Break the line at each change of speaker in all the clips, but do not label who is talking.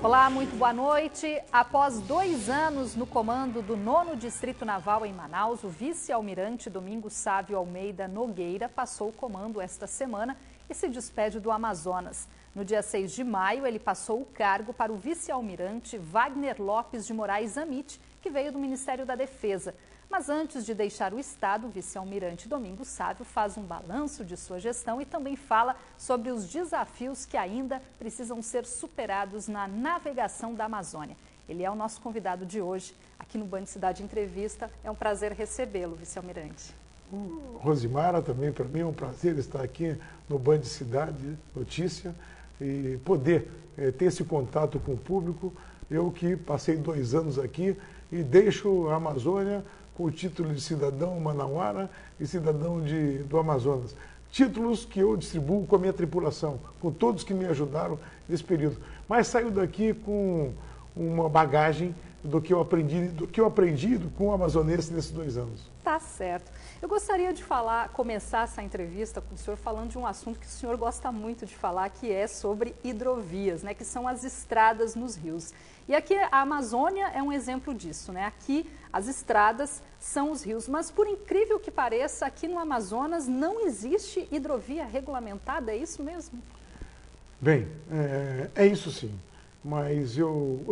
Olá, muito boa noite. Após 2 anos no comando do 9º Distrito Naval em Manaus, o vice-almirante Domingos Sávio Almeida Nogueira passou o comando esta semana e se despede do Amazonas. No dia 6 de maio, ele passou o cargo para o vice-almirante Wagner Lopes de Moraes Amit, que veio do Ministério da Defesa. Mas antes de deixar o Estado, o vice-almirante Domingos Sávio faz um balanço de sua gestão e também fala sobre os desafios que ainda precisam ser superados na navegação da Amazônia. Ele é o nosso convidado de hoje, aqui no Band Cidade Entrevista. É um prazer recebê-lo, vice-almirante.
Rosimara, também para mim é um prazer estar aqui no Band Cidade Notícia e poder ter esse contato com o público. Eu que passei 2 anos aqui e deixo a Amazônia com o título de cidadão manauara e cidadão do Amazonas. Títulos que eu distribuo com a minha tripulação, com todos que me ajudaram nesse período. Mas saio daqui com uma bagagem do que eu aprendi com o amazonense nesses 2 anos.
Tá certo. Eu gostaria de começar essa entrevista com o senhor falando de um assunto que o senhor gosta muito de falar, que é sobre hidrovias, né, que são as estradas nos rios. E aqui a Amazônia é um exemplo disso, né? Aqui as estradas são os rios, mas por incrível que pareça, aqui no Amazonas não existe hidrovia regulamentada, é isso mesmo?
Bem, é isso sim. Mas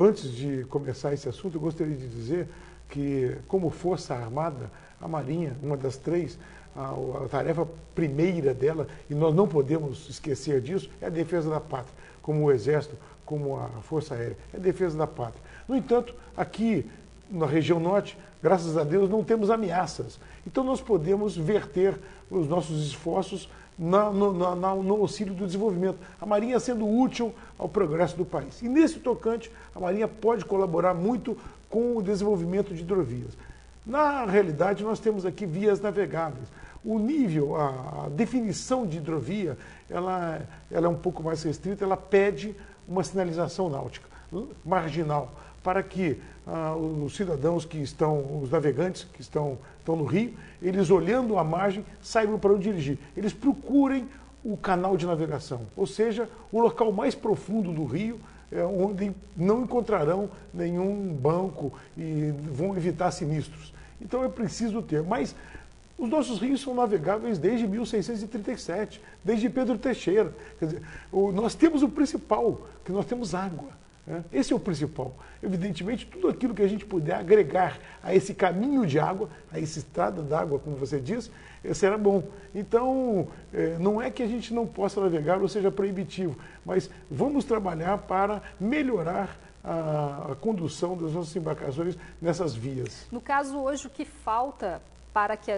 antes de começar esse assunto, eu gostaria de dizer que, como Força Armada, a Marinha, uma das 3, a tarefa primeira dela, e nós não podemos esquecer disso, é a defesa da pátria, como o Exército, como a Força Aérea, é a defesa da pátria. No entanto, aqui na região norte, graças a Deus, não temos ameaças. Então nós podemos verter os nossos esforços no auxílio do desenvolvimento. A Marinha sendo útil ao progresso do país. E nesse tocante, a Marinha pode colaborar muito com o desenvolvimento de hidrovias. Na realidade, nós temos aqui vias navegáveis. O nível, a definição de hidrovia, ela é um pouco mais restrita, ela pede uma sinalização náutica marginal, para que os cidadãos os navegantes que estão no rio, eles olhando a margem, saibam para onde dirigir. Eles procurem o canal de navegação, ou seja, o local mais profundo do rio, onde não encontrarão nenhum banco e vão evitar sinistros. Então é preciso ter, mas os nossos rios são navegáveis desde 1637, desde Pedro Teixeira. Quer dizer, nós temos o principal, que nós temos água. Esse é o principal. Evidentemente, tudo aquilo que a gente puder agregar a esse caminho de água, a essa estrada d'água, como você diz, será bom. Então, não é que a gente não possa navegar ou seja proibitivo, mas vamos trabalhar para melhorar a condução das nossas embarcações nessas vias.
No caso, hoje, o que falta para que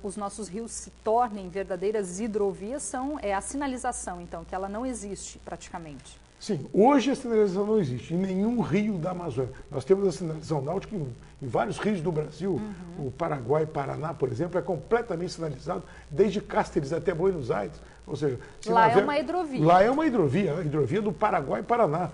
os nossos rios se tornem verdadeiras hidrovias é a sinalização, então, que ela não existe praticamente.
Sim, hoje a sinalização não existe em nenhum rio da Amazônia. Nós temos a sinalização náutica em vários rios do Brasil. O Paraguai e Paraná, por exemplo, é completamente sinalizado, desde Cáceres até Buenos Aires. Ou seja,
lá é uma hidrovia.
Lá é uma hidrovia, a hidrovia do Paraguai e Paraná.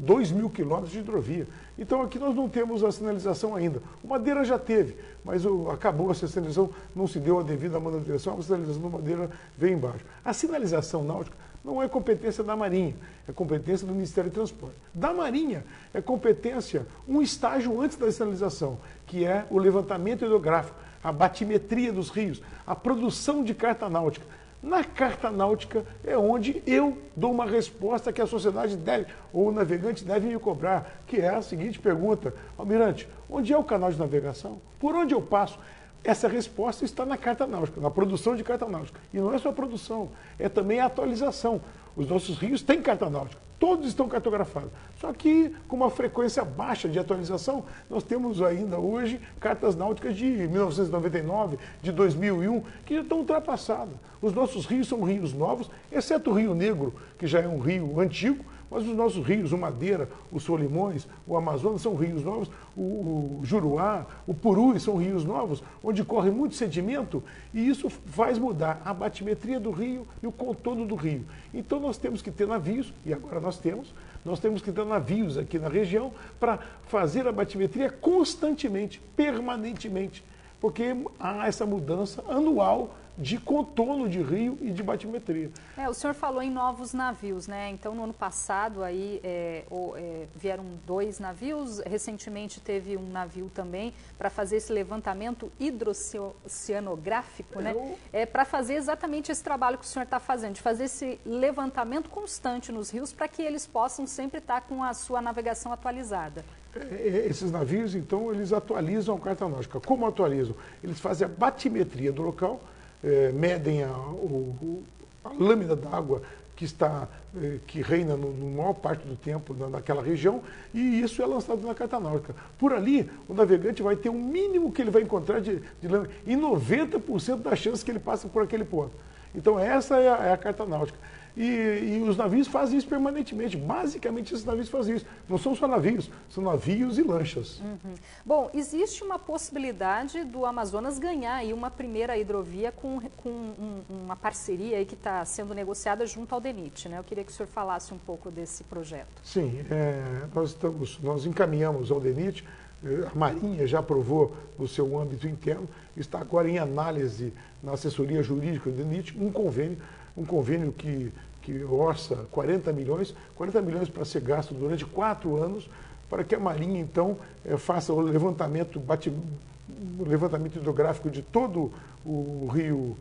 2.000 quilômetros de hidrovia. Então aqui nós não temos a sinalização ainda. O Madeira já teve, mas acabou essa sinalização, não se deu a devida manutenção, a sinalização do Madeira veio embaixo. A sinalização náutica não é competência da Marinha, é competência do Ministério do Transporte. Da Marinha é competência um estágio antes da sinalização, que é o levantamento hidrográfico, a batimetria dos rios, a produção de carta náutica. Na carta náutica é onde eu dou uma resposta que a sociedade deve, ou o navegante deve me cobrar, que é a seguinte pergunta: Almirante, onde é o canal de navegação? Por onde eu passo? Essa resposta está na carta náutica, na produção de carta náutica. E não é só a produção, é também a atualização. Os nossos rios têm carta náutica, todos estão cartografados. Só que com uma frequência baixa de atualização, nós temos ainda hoje cartas náuticas de 1999, de 2001, que já estão ultrapassadas. Os nossos rios são rios novos, exceto o Rio Negro, que já é um rio antigo, mas os nossos rios, o Madeira, o Solimões, o Amazonas são rios novos, o Juruá, o Purus são rios novos, onde corre muito sedimento, e isso faz mudar a batimetria do rio e o contorno do rio. Então nós temos que ter navios, e agora nós temos que ter navios aqui na região para fazer a batimetria constantemente, permanentemente, porque há essa mudança anual de contorno de rio e de batimetria.
O senhor falou em novos navios, né? Então, no ano passado, aí, vieram 2 navios, recentemente teve um navio também para fazer esse levantamento hidroceanográfico, né? Para fazer exatamente esse trabalho que o senhor está fazendo, de fazer esse levantamento constante nos rios para que eles possam sempre estar com a sua navegação atualizada.
Esses navios, então, eles atualizam a carta náutica. Como atualizam? Eles fazem a batimetria do local, medem a lâmina d'água que reina na maior parte do tempo naquela região, e isso é lançado na carta náutica. Por ali, o navegante vai ter o mínimo que ele vai encontrar de lâmina, e 90% da chance que ele passa por aquele ponto. Então, essa é a carta náutica. E os navios fazem isso permanentemente. Basicamente, esses navios fazem isso. Não são só navios, são navios e lanchas.
Bom, existe uma possibilidade do Amazonas ganhar aí uma primeira hidrovia com uma parceria aí que está sendo negociada junto ao DENIT, né? Eu queria que o senhor falasse um pouco desse projeto.
Sim, nós encaminhamos ao DENIT, a Marinha já aprovou no seu âmbito interno, está agora em análise na assessoria jurídica do DENIT, um convênio que orça 40 milhões para ser gasto durante 4 anos, para que a Marinha, então, faça o levantamento hidrográfico de todo o Rio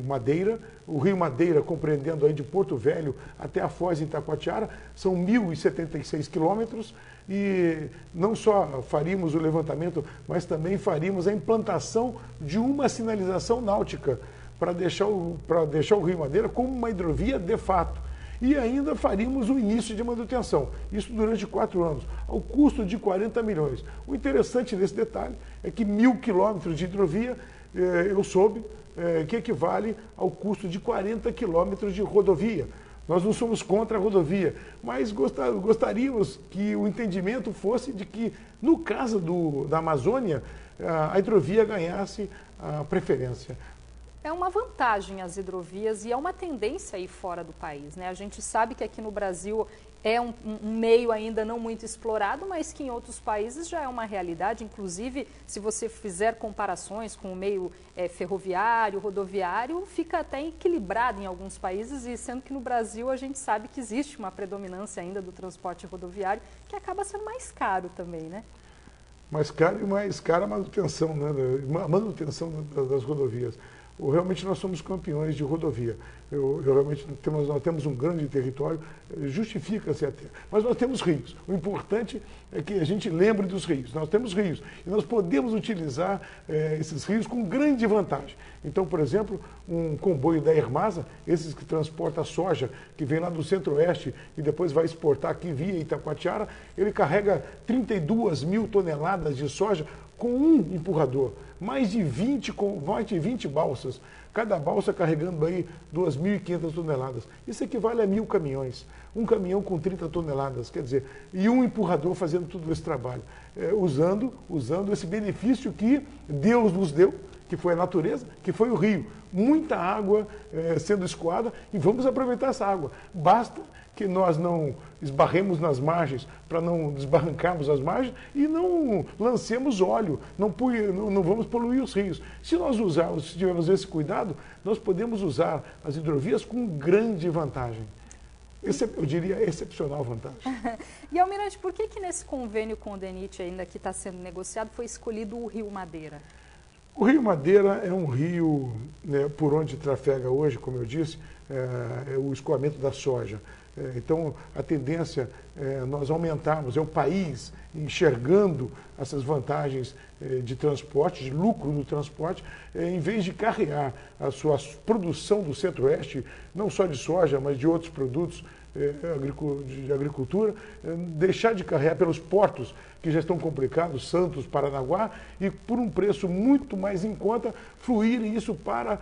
Madeira. O Rio Madeira, compreendendo aí de Porto Velho até a Foz em Itacoatiara, são 1.076 quilômetros, e não só faríamos o levantamento, mas também faríamos a implantação de uma sinalização náutica para deixar o Rio Madeira como uma hidrovia de fato. E ainda faríamos o início de manutenção, isso durante 4 anos, ao custo de 40 milhões. O interessante nesse detalhe é que 1.000 quilômetros de hidrovia, eu soube, que equivale ao custo de 40 quilômetros de rodovia. Nós não somos contra a rodovia, mas gostaríamos que o entendimento fosse de que, no caso da Amazônia, a hidrovia ganhasse a preferência.
É uma vantagem as hidrovias e é uma tendência aí fora do país, né? A gente sabe que aqui no Brasil é um meio ainda não muito explorado, mas que em outros países já é uma realidade. Inclusive, se você fizer comparações com o meio ferroviário, rodoviário, fica até equilibrado em alguns países, e sendo que no Brasil a gente sabe que existe uma predominância ainda do transporte rodoviário, que acaba sendo mais caro também, né?
Mais caro e mais cara a manutenção, né? A manutenção das rodovias. Realmente nós somos campeões de rodovia. Realmente nós temos um grande território, justifica-se até. Mas nós temos rios. O importante é que a gente lembre dos rios. Nós temos rios e nós podemos utilizar esses rios com grande vantagem. Então, por exemplo, um comboio da Ermasa, esses que transportam soja, que vem lá do centro-oeste e depois vai exportar aqui via Itacoatiara, ele carrega 32 mil toneladas de soja com um empurrador, mais de 20 balsas, cada balsa carregando aí 2.500 toneladas. Isso equivale a 1.000 caminhões, um caminhão com 30 toneladas, quer dizer, e um empurrador fazendo todo esse trabalho, usando esse benefício que Deus nos deu, que foi a natureza, que foi o rio. Muita água sendo escoada, e vamos aproveitar essa água. Basta que nós não esbarremos nas margens, para não desbarrancarmos as margens, e não lancemos óleo, não vamos poluir os rios. Se nós tivermos esse cuidado, nós podemos usar as hidrovias com grande vantagem. Eu diria excepcional vantagem.
E, Almirante, por que nesse convênio com o DENIT ainda que está sendo negociado foi escolhido o Rio Madeira?
O Rio Madeira é um rio, né, por onde trafega hoje, como eu disse, o escoamento da soja. Então, a tendência é nós aumentarmos, é o país enxergando essas vantagens de transporte, de lucro do transporte, em vez de carregar a sua produção do centro-oeste, não só de soja, mas de outros produtos de agricultura, deixar de carregar pelos portos, que já estão complicados, Santos, Paranaguá, e por um preço muito mais em conta, fluírem isso para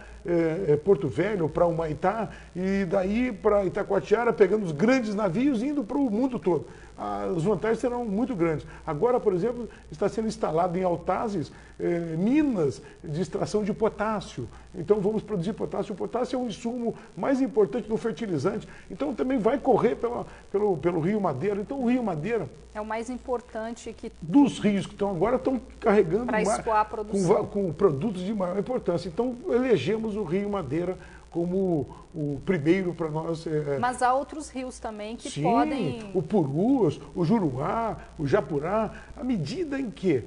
Porto Velho, para Humaitá, e daí para Itacoatiara, pegando os grandes navios e indo para o mundo todo. as vantagens serão muito grandes. Agora, por exemplo, está sendo instalado em Altazes minas de extração de potássio. Então vamos produzir potássio. O potássio é um insumo mais importante do fertilizante. Então também vai correr pelo Rio Madeira. Então o Rio Madeira
é o mais importante que...
Dos rios que estão agora estão carregando
para escoar a produção.
Com produtos de maior importância. Então elegemos o Rio Madeira como o primeiro para nós.
Mas há outros rios também que
sim,
podem...
o Purus, o Juruá, o Japurá, à medida em que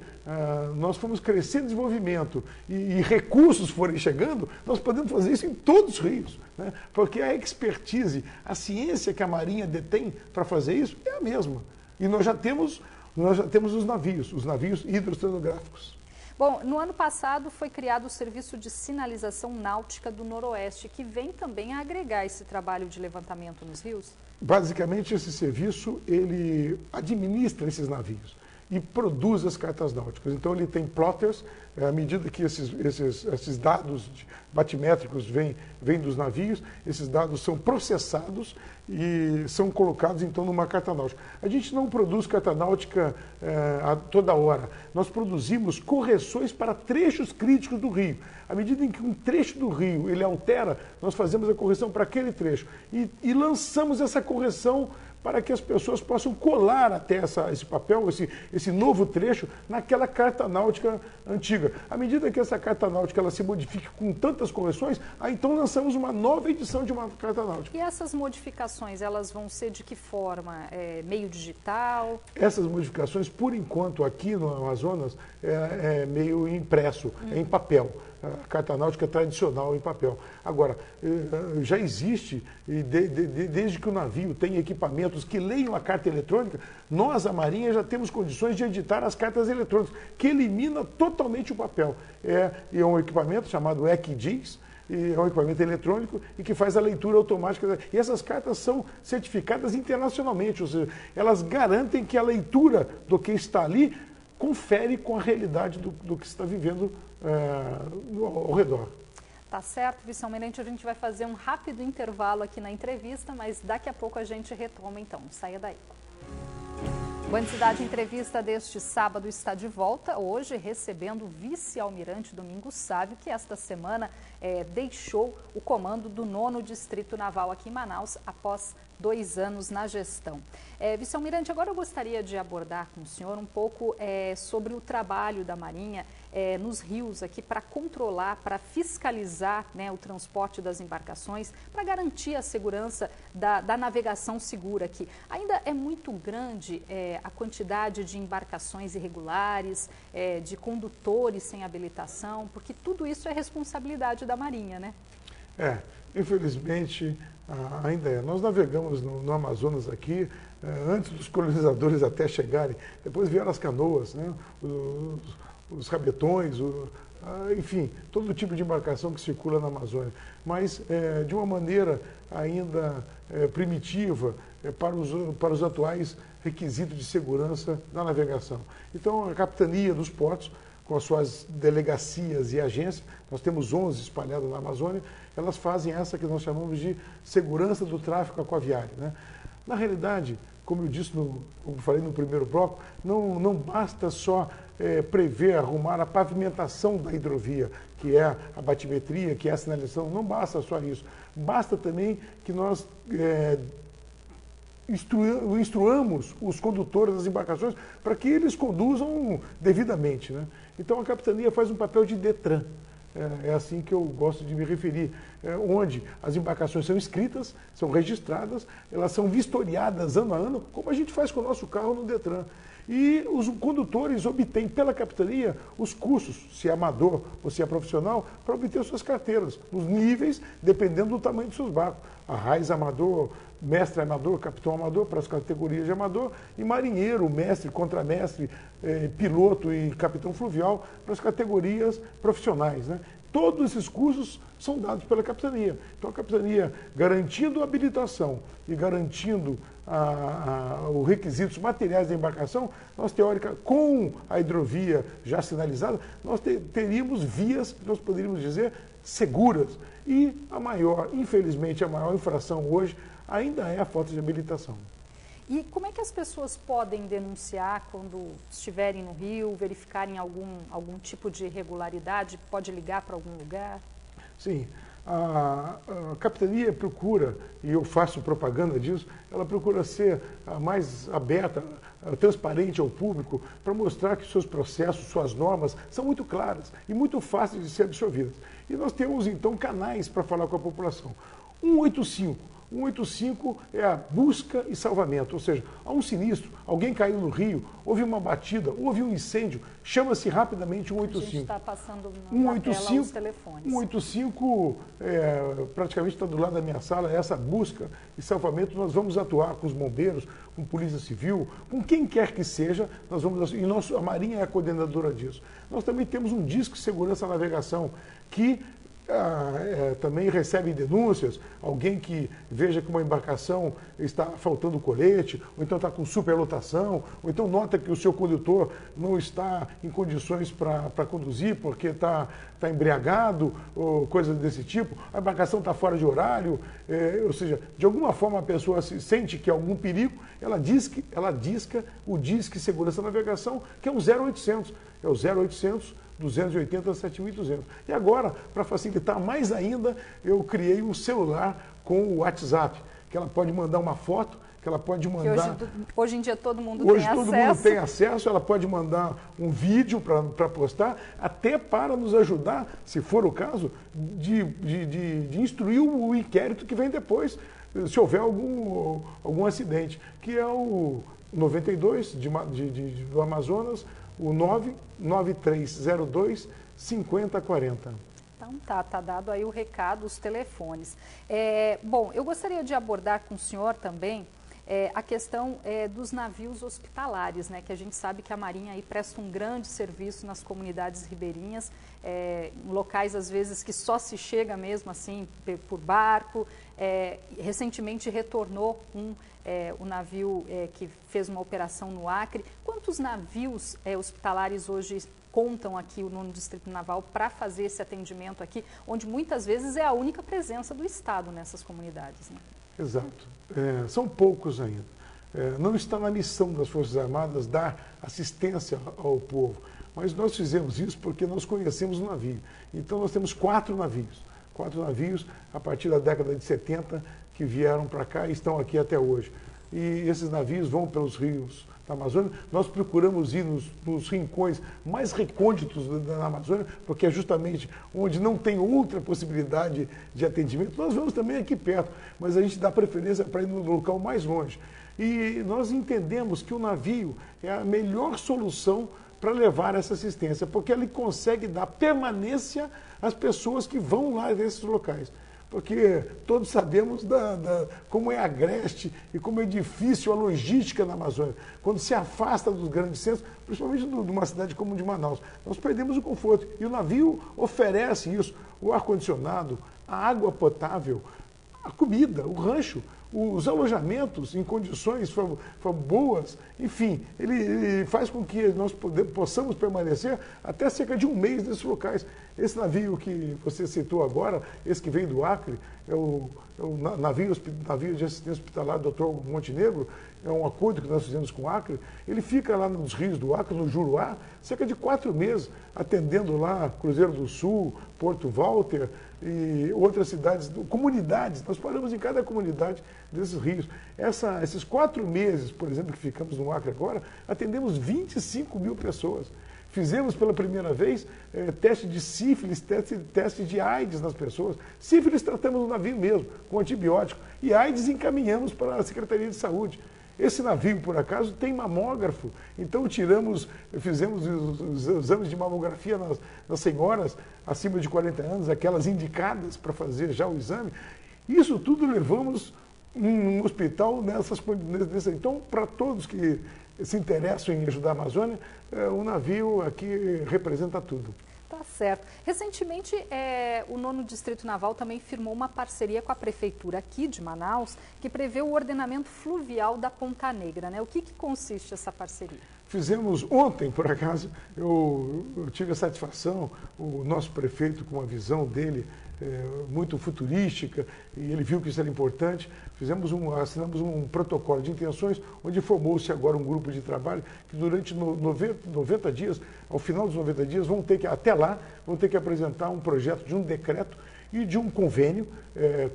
nós fomos crescendo em desenvolvimento e recursos forem chegando, nós podemos fazer isso em todos os rios, né? Porque a expertise, a ciência que a Marinha detém para fazer isso é a mesma. E nós já temos os navios hidrocenográficos.
Bom, no ano passado foi criado o Serviço de Sinalização Náutica do Noroeste, que vem também a agregar esse trabalho de levantamento nos rios?
Basicamente, esse serviço, ele administra esses navios e produz as cartas náuticas. Então, ele tem plotters, à medida que esses dados batimétricos vêm dos navios, esses dados são processados e são colocados, então, numa carta náutica. A gente não produz carta náutica a toda hora. Nós produzimos correções para trechos críticos do rio. À medida em que um trecho do rio ele altera, nós fazemos a correção para aquele trecho. E lançamos essa correção para que as pessoas possam colar até esse papel, esse novo trecho, naquela carta náutica antiga. À medida que essa carta náutica ela se modifique com tantas correções, aí então lançamos uma nova edição de uma carta náutica.
E essas modificações, elas vão ser de que forma? Meio digital?
Essas modificações, por enquanto, aqui no Amazonas, é meio impresso, é em papel. A carta náutica tradicional em papel. Agora, já existe, desde que o navio tem equipamentos que leiam a carta eletrônica, nós, a Marinha, já temos condições de editar as cartas eletrônicas, que elimina totalmente o papel. É um equipamento chamado ECDIS, é um equipamento eletrônico e que faz a leitura automática. E essas cartas são certificadas internacionalmente, ou seja, elas garantem que a leitura do que está ali confere com a realidade do que se está vivendo ao redor.
Tá certo, vice-almirante, a gente vai fazer um rápido intervalo aqui na entrevista, mas daqui a pouco a gente retoma então, saia daí. Band Cidade Entrevista deste sábado está de volta, hoje recebendo o vice-almirante Domingos Sávio, que esta semana deixou o comando do 9º Distrito Naval aqui em Manaus, após 2 anos na gestão. Vice-almirante, agora eu gostaria de abordar com o senhor um pouco sobre o trabalho da Marinha nos rios aqui para controlar, para fiscalizar, né, o transporte das embarcações, para garantir a segurança da navegação segura aqui. Ainda é muito grande a quantidade de embarcações irregulares, de condutores sem habilitação, porque tudo isso é responsabilidade da Marinha, né?
Infelizmente ainda é. Nós navegamos no Amazonas aqui, antes dos colonizadores até chegarem, depois vieram as canoas, né? Os rabetões, enfim, todo tipo de embarcação que circula na Amazônia, mas de uma maneira ainda primitiva para os atuais requisitos de segurança da navegação. Então, a capitania dos portos, com as suas delegacias e agências, nós temos 11 espalhadas na Amazônia, elas fazem essa que nós chamamos de segurança do tráfego aquaviário, né? Na realidade, como eu disse, como falei no primeiro bloco, não basta só prever, arrumar a pavimentação da hidrovia, que é a batimetria, que é a sinalização, não basta só isso. Basta também que nós instruamos os condutores das embarcações para que eles conduzam devidamente, né? Então a capitania faz um papel de DETRAN. É assim que eu gosto de me referir, onde as embarcações são inscritas, são registradas, elas são vistoriadas ano a ano, como a gente faz com o nosso carro no DETRAN. E os condutores obtêm pela capitania os cursos, se é amador ou se é profissional, para obter suas carteiras, nos níveis, dependendo do tamanho dos seus barcos. Arraiz amador, mestre amador, capitão amador, para as categorias de amador, e marinheiro, mestre, contramestre, piloto e capitão fluvial, para as categorias profissionais, né? Todos esses cursos são dados pela capitania. Então, a capitania, garantindo a habilitação e garantindo os requisitos materiais da embarcação, nós, com a hidrovia já sinalizada, nós teríamos vias, nós poderíamos dizer, seguras. E infelizmente, a maior infração hoje ainda é a falta de habilitação.
E como é que as pessoas podem denunciar quando estiverem no rio, verificarem algum tipo de irregularidade? Pode ligar para algum lugar?
Sim, a capitania procura, e eu faço propaganda disso, ela procura ser a mais aberta, transparente ao público, para mostrar que seus processos, suas normas são muito claras e muito fáceis de ser absorvidas. E nós temos, então, canais para falar com a população. 185. 185 é a busca e salvamento, ou seja, há um sinistro, alguém caiu no rio, houve uma batida, houve um incêndio, chama-se rapidamente 185.
A gente está passando na tela os telefones.
185 praticamente está do lado da minha sala, essa busca e salvamento, nós vamos atuar com os bombeiros, com polícia civil, com quem quer que seja, nós vamos, e a Marinha é a coordenadora disso. Nós também temos um disco de segurança navegação que também recebe denúncias, alguém que veja que uma embarcação está faltando colete, ou então está com superlotação, ou então nota que o seu condutor não está em condições para conduzir porque está embriagado, ou coisas desse tipo, a embarcação está fora de horário, ou seja, de alguma forma a pessoa se sente que há algum perigo, ela disca o Disque Segurança Navegação, que é o 0800, é o 0800 280 7.200. E agora, para facilitar mais ainda, eu criei um celular com o WhatsApp, que ela pode mandar uma foto, que ela pode mandar...
Hoje em dia todo mundo tem acesso.
Hoje todo mundo tem acesso, ela pode mandar um vídeo para postar, até para nos ajudar, se for o caso, de instruir o inquérito que vem depois, se houver algum acidente, que é o 92 do Amazonas, o 99302 5040.
Então tá dado aí o recado, os telefones. Bom, eu gostaria de abordar com o senhor também a questão dos navios hospitalares, né, que a gente sabe que a Marinha aí presta um grande serviço nas comunidades ribeirinhas, em locais às vezes que só se chega mesmo assim por barco. Recentemente retornou o navio que fez uma operação no Acre. Quantos navios hospitalares hoje contam aqui o 9º Distrito Naval para fazer esse atendimento aqui, onde muitas vezes é a única presença do Estado nessas comunidades, né?
Exato. São poucos ainda. Não está na missão das Forças Armadas dar assistência ao povo, mas nós fizemos isso porque nós conhecemos o navio. Então nós temos 4 navios a partir da década de 70 que vieram para cá e estão aqui até hoje. E esses navios vão pelos rios da Amazônia. Nós procuramos ir nos rincões mais recônditos da Amazônia, porque é justamente onde não tem outra possibilidade de atendimento. Nós vamos também aqui perto, mas a gente dá preferência para ir no local mais longe. E nós entendemos que o navio é a melhor solução para levar essa assistência, porque ele consegue dar permanência às pessoas que vão lá nesses locais. Porque todos sabemos como é agreste e como é difícil a logística na Amazônia. Quando se afasta dos grandes centros, principalmente de uma cidade como de Manaus, nós perdemos o conforto. E o navio oferece isso, o ar-condicionado, a água potável, a comida, o rancho, os alojamentos em condições boas, enfim, ele faz com que nós possamos permanecer até cerca de um mês nesses locais. Esse navio que você citou agora, esse que veio do Acre, é o navio de assistência hospitalar do Dr. Montenegro, é um acordo que nós fizemos com o Acre. Ele fica lá nos rios do Acre, no Juruá, cerca de 4 meses, atendendo lá Cruzeiro do Sul, Porto Walter e outras cidades, comunidades. Nós paramos em cada comunidade desses rios. Esses 4 meses, por exemplo, que ficamos no Acre agora, atendemos 25 mil pessoas. Fizemos pela primeira vez teste de sífilis, teste de AIDS nas pessoas. Sífilis tratamos no navio mesmo, com antibiótico. E AIDS encaminhamos para a Secretaria de Saúde. Esse navio, por acaso, tem mamógrafo. Então fizemos os exames de mamografia nas senhoras acima de 40 anos, aquelas indicadas para fazer já o exame. Isso tudo levamos um hospital nessas condições. Então, para todos que se interessam em ajudar a Amazônia, o navio aqui representa tudo.
Tá certo. Recentemente, o 9º Distrito Naval também firmou uma parceria com a Prefeitura aqui de Manaus, que prevê o ordenamento fluvial da Ponta Negra, né? O que consiste essa parceria?
Fizemos ontem, por acaso, eu tive a satisfação, o nosso prefeito, com a visão dele muito futurística, e ele viu que isso era importante, assinamos um protocolo de intenções, onde formou-se agora um grupo de trabalho que durante 90 dias, ao final dos 90 dias, até lá, vão ter que apresentar um projeto de um decreto e de um convênio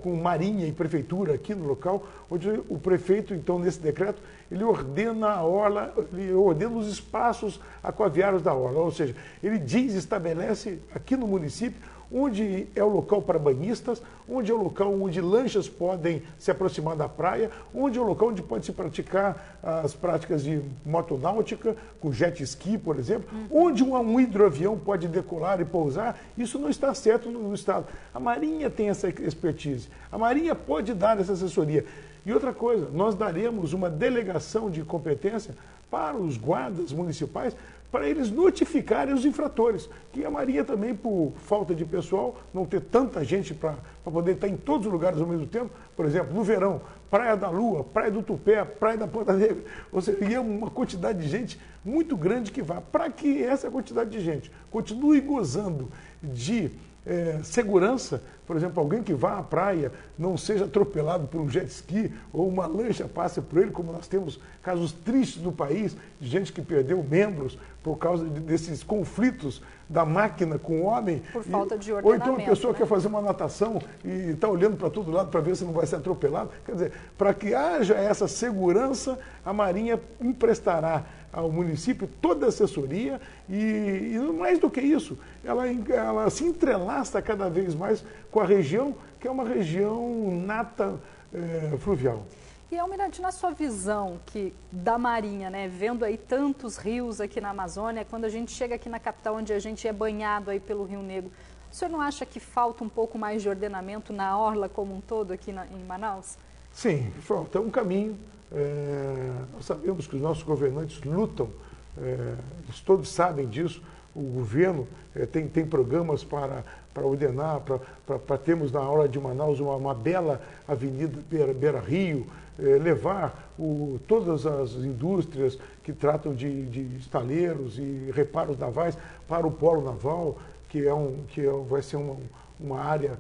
com Marinha e Prefeitura aqui no local, onde o prefeito, então, nesse decreto, ele ordena a orla, ele ordena os espaços aquaviários da orla, ou seja, ele estabelece aqui no município onde é o local para banhistas, onde é o local onde lanchas podem se aproximar da praia, onde é o local onde pode se praticar as práticas de motonáutica, com jet ski, por exemplo, onde um hidroavião pode decolar e pousar. Isso não está certo no Estado. A Marinha tem essa expertise, a Marinha pode dar essa assessoria. E outra coisa, nós daremos uma delegação de competência para os guardas municipais, para eles notificarem os infratores, que a Marinha também, por falta de pessoal, não ter tanta gente para poder estar em todos os lugares ao mesmo tempo, por exemplo, no verão, Praia da Lua, Praia do Tupé, Praia da Ponta Negra, ou seja, e é uma quantidade de gente muito grande que vá. Para que essa quantidade de gente continue gozando de segurança, por exemplo, alguém que vá à praia não seja atropelado por um jet ski ou uma lancha passe por ele, como nós temos casos tristes no país, de gente que perdeu membros por causa desses conflitos da máquina com o homem.
Por falta de
ordem. Ou então uma pessoa,
né,
quer fazer uma natação e está olhando para todo lado para ver se não vai ser atropelado. Quer dizer, para que haja essa segurança, a Marinha emprestará ao município toda a assessoria e mais do que isso, ela se entrelaça cada vez mais com a região, que é uma região nata fluvial.
E, Almirante, na sua visão da Marinha, né, vendo aí tantos rios aqui na Amazônia, quando a gente chega aqui na capital, onde a gente é banhado aí pelo Rio Negro, o senhor não acha que falta um pouco mais de ordenamento na orla como um todo aqui em Manaus?
Sim, falta um caminho. Nós sabemos que os nossos governantes lutam, eles todos sabem disso. O governo tem programas para ordenar, para termos na orla de Manaus uma bela avenida Beira-Rio, levar todas as indústrias que tratam de estaleiros e reparos navais para o polo naval, que vai ser uma área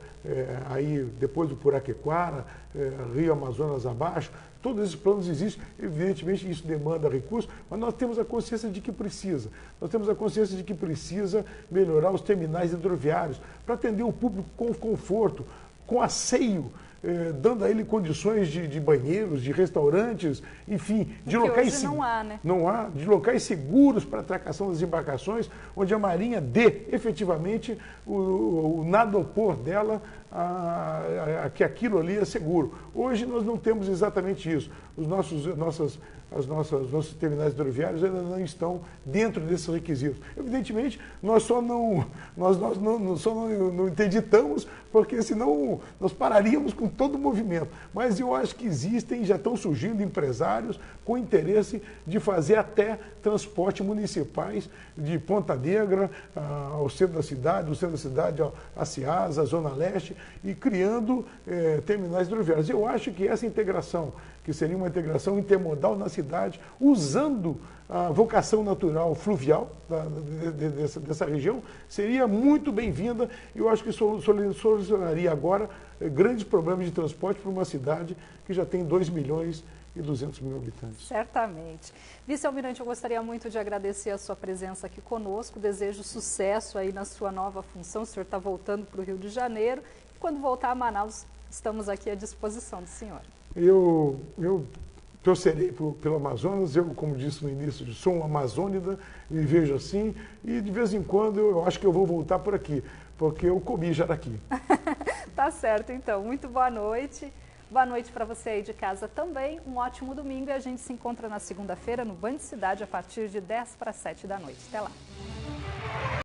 aí depois do Puraquequara, Rio Amazonas abaixo. Todos esses planos existem, evidentemente isso demanda recursos, mas nós temos a consciência de que precisa. Nós temos a consciência de que precisa melhorar os terminais hidroviários para atender o público com conforto, com asseio, dando a ele condições de banheiros, de restaurantes, enfim, de locais
não há, né?
Não há, de locais seguros para a atracação das embarcações, onde a Marinha dê efetivamente o nadopor dela que aquilo ali é seguro. Hoje nós não temos exatamente isso. Os nossos terminais hidroviários ainda não estão dentro desses requisitos. Evidentemente, nós só não interditamos, porque senão nós pararíamos com todo o movimento. Mas eu acho que existem, já estão surgindo empresários com interesse de fazer até transporte municipais de Ponta Negra ao centro da cidade, do centro da cidade a Ceasa, a Zona Leste, e criando terminais hidroviários. Eu acho que essa integração, que seria uma integração intermodal na cidade, usando a vocação natural fluvial dessa região, seria muito bem-vinda e eu acho que solucionaria agora grandes problemas de transporte para uma cidade que já tem 2.200.000 habitantes.
Certamente. Vice-almirante, eu gostaria muito de agradecer a sua presença aqui conosco, desejo sucesso aí na sua nova função, o senhor está voltando para o Rio de Janeiro, e quando voltar a Manaus, estamos aqui à disposição do senhor.
Eu torcerei pelo Amazonas, eu, como disse no início, sou um amazônida, me vejo assim, e de vez em quando eu acho que eu vou voltar por aqui, porque eu comi jaraqui.
Tá certo, então. Muito boa noite. Boa noite para você aí de casa também. Um ótimo domingo e a gente se encontra na segunda-feira no Band Cidade a partir de 6:50 da noite. Até lá.